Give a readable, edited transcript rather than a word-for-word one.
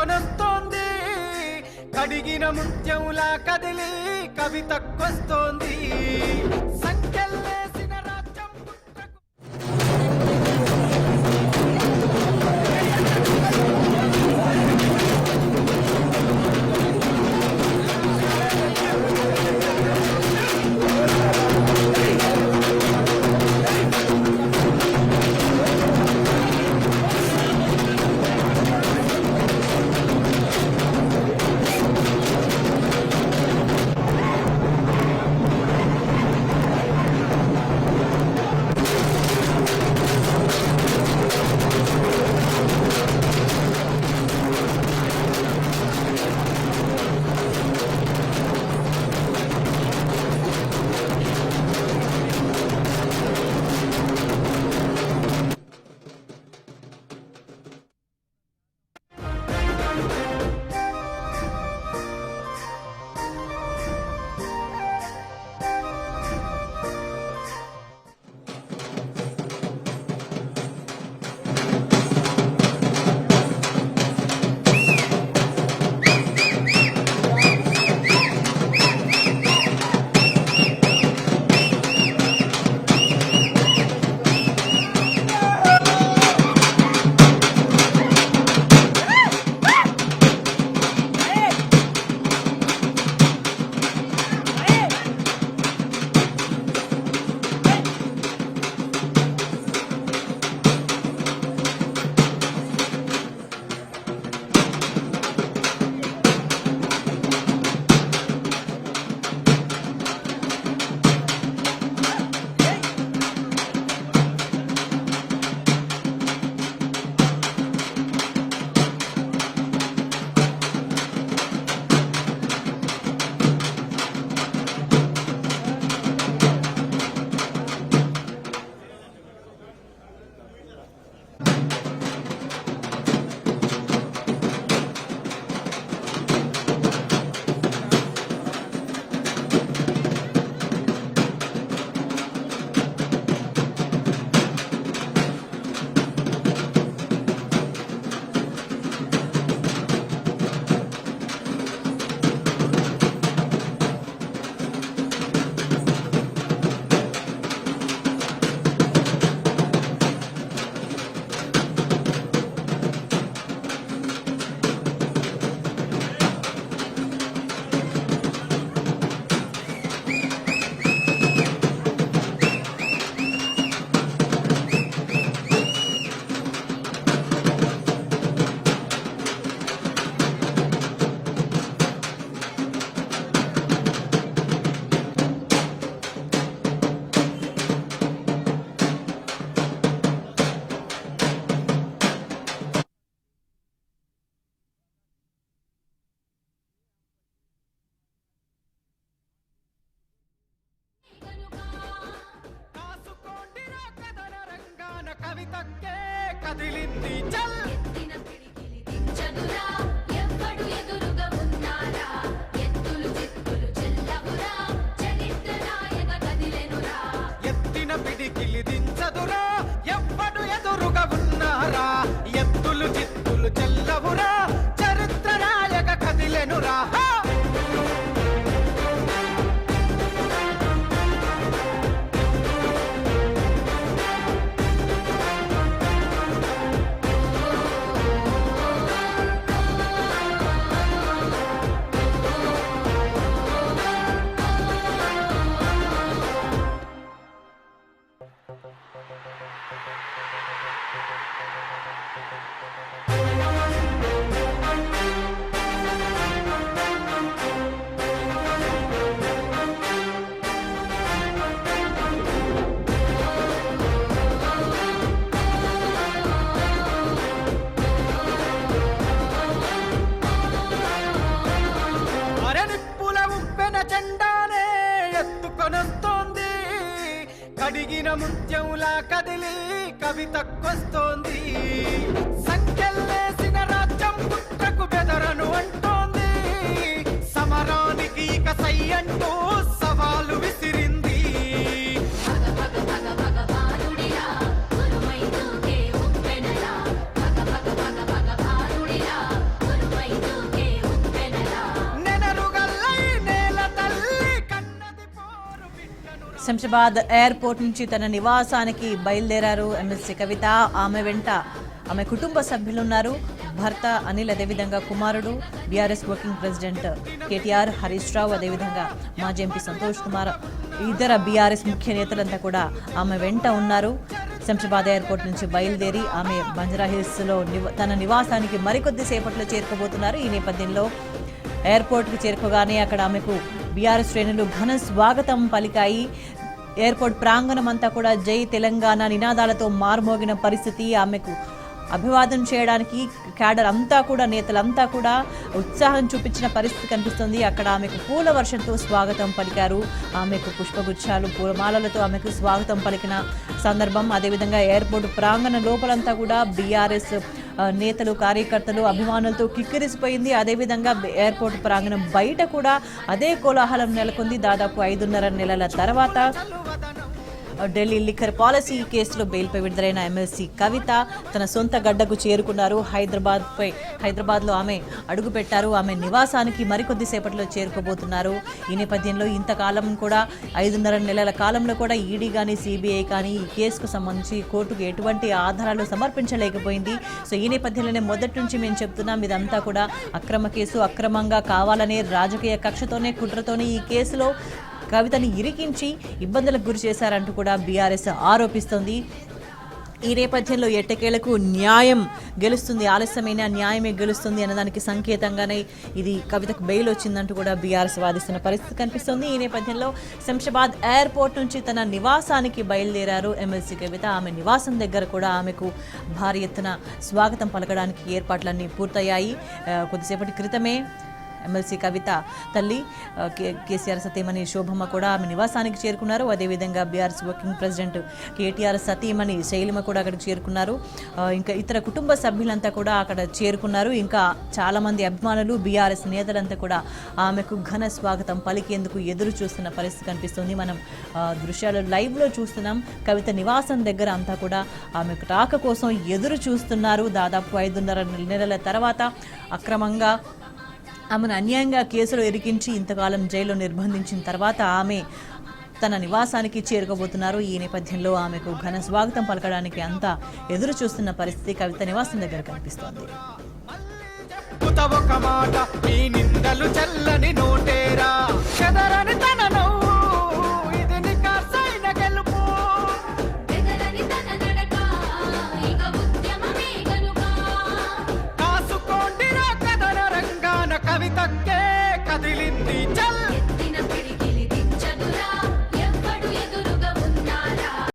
ఎత్తుకొనొస్తోంది కడిగిన ముత్యంలా కదిలి కవితకొస్తోంది సంకెళ్ళేసిన రాజ్యం పుట్టకు కవితకే కదిలింది చల్ ఎత్తిన పిడికిలి దించదురా ఎవ్వడు ఎదురుగా ఉన్నారా ఎత్తులు చిత్తులు చెల్లవురా చరిత్ర నాయక కదిలెనురా ఎత్తిన పిడికిలి దించదురా ఎవ్వడు ఎదురుగా ఉన్నారా ఎత్తులు చిత్తులు చెల్లవురా చరిత్ర నాయక కదిలెనురా కడిగిన ముత్యంలా కదిలి కవితకొస్తోంది సంకెళ్ళేసిన రాజ్యం పుట్టకు బెదరను అంటోంది సమరానికి ఇక సై అంటూ సవాలు విసిరింది ఉరుమై దూకే ఉప్పెనలా భగ భగ భగ భగ భారుడిరా శంషాబాద్ ఎయిర్పోర్ట్ నుంచి తన నివాసానికి బయలుదేరారు ఎమ్మెల్సీ కవిత. ఆమె వెంట ఆమె కుటుంబ సభ్యులున్నారు. భర్త అనిల్, అదేవిధంగా కుమారుడు బీఆర్ఎస్ వర్కింగ్ ప్రెసిడెంట్ కేటీఆర్, హరీష్ రావు, అదేవిధంగా మాజీ ఎంపీ సంతోష్ కుమార్, ఇతర బీఆర్ఎస్ ముఖ్య నేతలంతా కూడా ఆమె వెంట ఉన్నారు. శంషాబాద్ ఎయిర్పోర్ట్ నుంచి బయలుదేరి ఆమె బంజారాహిల్స్లో తన నివాసానికి మరికొద్ది సేపట్లో చేరుకోబోతున్నారు. ఈ నేపథ్యంలో ఎయిర్పోర్ట్కి చేరుకోగానే అక్కడ ఆమెకు బీఆర్ఎస్ శ్రేణులు ఘన స్వాగతం పలికాయి. ఎయిర్పోర్ట్ ప్రాంగణం అంతా కూడా జై తెలంగాణ నినాదాలతో మారుమోగిన పరిస్థితి. ఆమెకు అభివాదం చేయడానికి క్యాడర్ అంతా కూడా, నేతలంతా కూడా ఉత్సాహం చూపించిన పరిస్థితి కనిపిస్తుంది. అక్కడ ఆమెకు పూల వర్షంతో స్వాగతం పలికారు. ఆమెకు పుష్పగుచ్చాలు, పూలమాలలతో ఆమెకు స్వాగతం పలికిన సందర్భం. అదేవిధంగా ఎయిర్పోర్ట్ ప్రాంగణ లోపలంతా కూడా బీఆర్ఎస్ నేతలు, కార్యకర్తలు, అభిమానులతో కిక్కిరిసిపోయింది. అదేవిధంగా ఎయిర్పోర్ట్ ప్రాంగణం బయట కూడా అదే కోలాహలం నెలకొంది. దాదాపు 5.5 నెలల తర్వాత ఢిల్లీ లిక్కర్ పాలసీ కేసులో బెయిల్పై విడుదలైన ఎమ్మెల్సీ కవిత తన సొంత గడ్డకు చేరుకున్నారు. హైదరాబాద్లో ఆమె అడుగుపెట్టారు. ఆమె నివాసానికి మరికొద్ది సేపట్లో చేరుకోబోతున్నారు. ఈ నేపథ్యంలో ఇంతకాలం కూడా 5.5 నెలల కాలంలో కూడా ఈడీ కానీ, సిబిఐ కానీ ఈ కేసుకు సంబంధించి కోర్టుకు ఎటువంటి ఆధారాలు సమర్పించలేకపోయింది. సో ఈ నేపథ్యంలోనే మొదటి నుంచి మేము చెప్తున్నాం, ఇదంతా కూడా అక్రమ కేసు, అక్రమంగా కావాలనే రాజకీయ కక్షతోనే, కుట్రతోనే ఈ కేసులో కవితని ఇరికించి ఇబ్బందులకు గురి చేశారంటూ కూడా బీఆర్ఎస్ ఆరోపిస్తోంది. ఈ నేపథ్యంలో ఎట్టకేలకు న్యాయం గెలుస్తుంది, ఆలస్యమైన న్యాయమే గెలుస్తుంది అన్నదానికి సంకేతంగానే ఇది కవితకు బెయిల్ వచ్చిందంటూ కూడా బీఆర్ఎస్ వాదిస్తున్న పరిస్థితి కనిపిస్తుంది. ఈ నేపథ్యంలో శంషాబాద్ ఎయిర్పోర్ట్ నుంచి తన నివాసానికి బయలుదేరారు ఎమ్మెల్సీ కవిత. ఆమె నివాసం దగ్గర కూడా ఆమెకు భారీ ఎత్తున స్వాగతం పలకడానికి ఏర్పాట్లన్నీ పూర్తయ్యాయి. కొద్దిసేపటి క్రితమే ఎమ్మెల్సీ కవిత తల్లి కేసీఆర్ సతీమణి శోభమ్మ కూడా ఆమె నివాసానికి చేరుకున్నారు. అదేవిధంగా బీఆర్ఎస్ వర్కింగ్ ప్రెసిడెంట్ కేటీఆర్ సతీమణి శైలిమ కూడా అక్కడికి చేరుకున్నారు. ఇంకా ఇతర కుటుంబ సభ్యులంతా కూడా అక్కడ చేరుకున్నారు. ఇంకా చాలామంది అభిమానులు, బీఆర్ఎస్ నేతలంతా కూడా ఆమెకు ఘన స్వాగతం పలికేందుకు ఎదురు చూస్తున్న పరిస్థితి కనిపిస్తుంది. మనం దృశ్యాలు లైవ్లో చూస్తున్నాం. కవిత నివాసం దగ్గర అంతా కూడా ఆమెకు రాక కోసం ఎదురు చూస్తున్నారు. దాదాపు 5.5 నెలల తర్వాత అక్రమంగా ఆమెను అన్యాయంగా కేసులో ఇరికించి ఇంతకాలం జైల్లో నిర్బంధించిన తర్వాత ఆమె తన నివాసానికి చేరుకోబోతున్నారు. ఈ నేపథ్యంలో ఆమెకు ఘన స్వాగతం పలకడానికి అంతా ఎదురు చూస్తున్న పరిస్థితి కవిత నివాసం దగ్గర కనిపిస్తోంది. కదిలింది చల్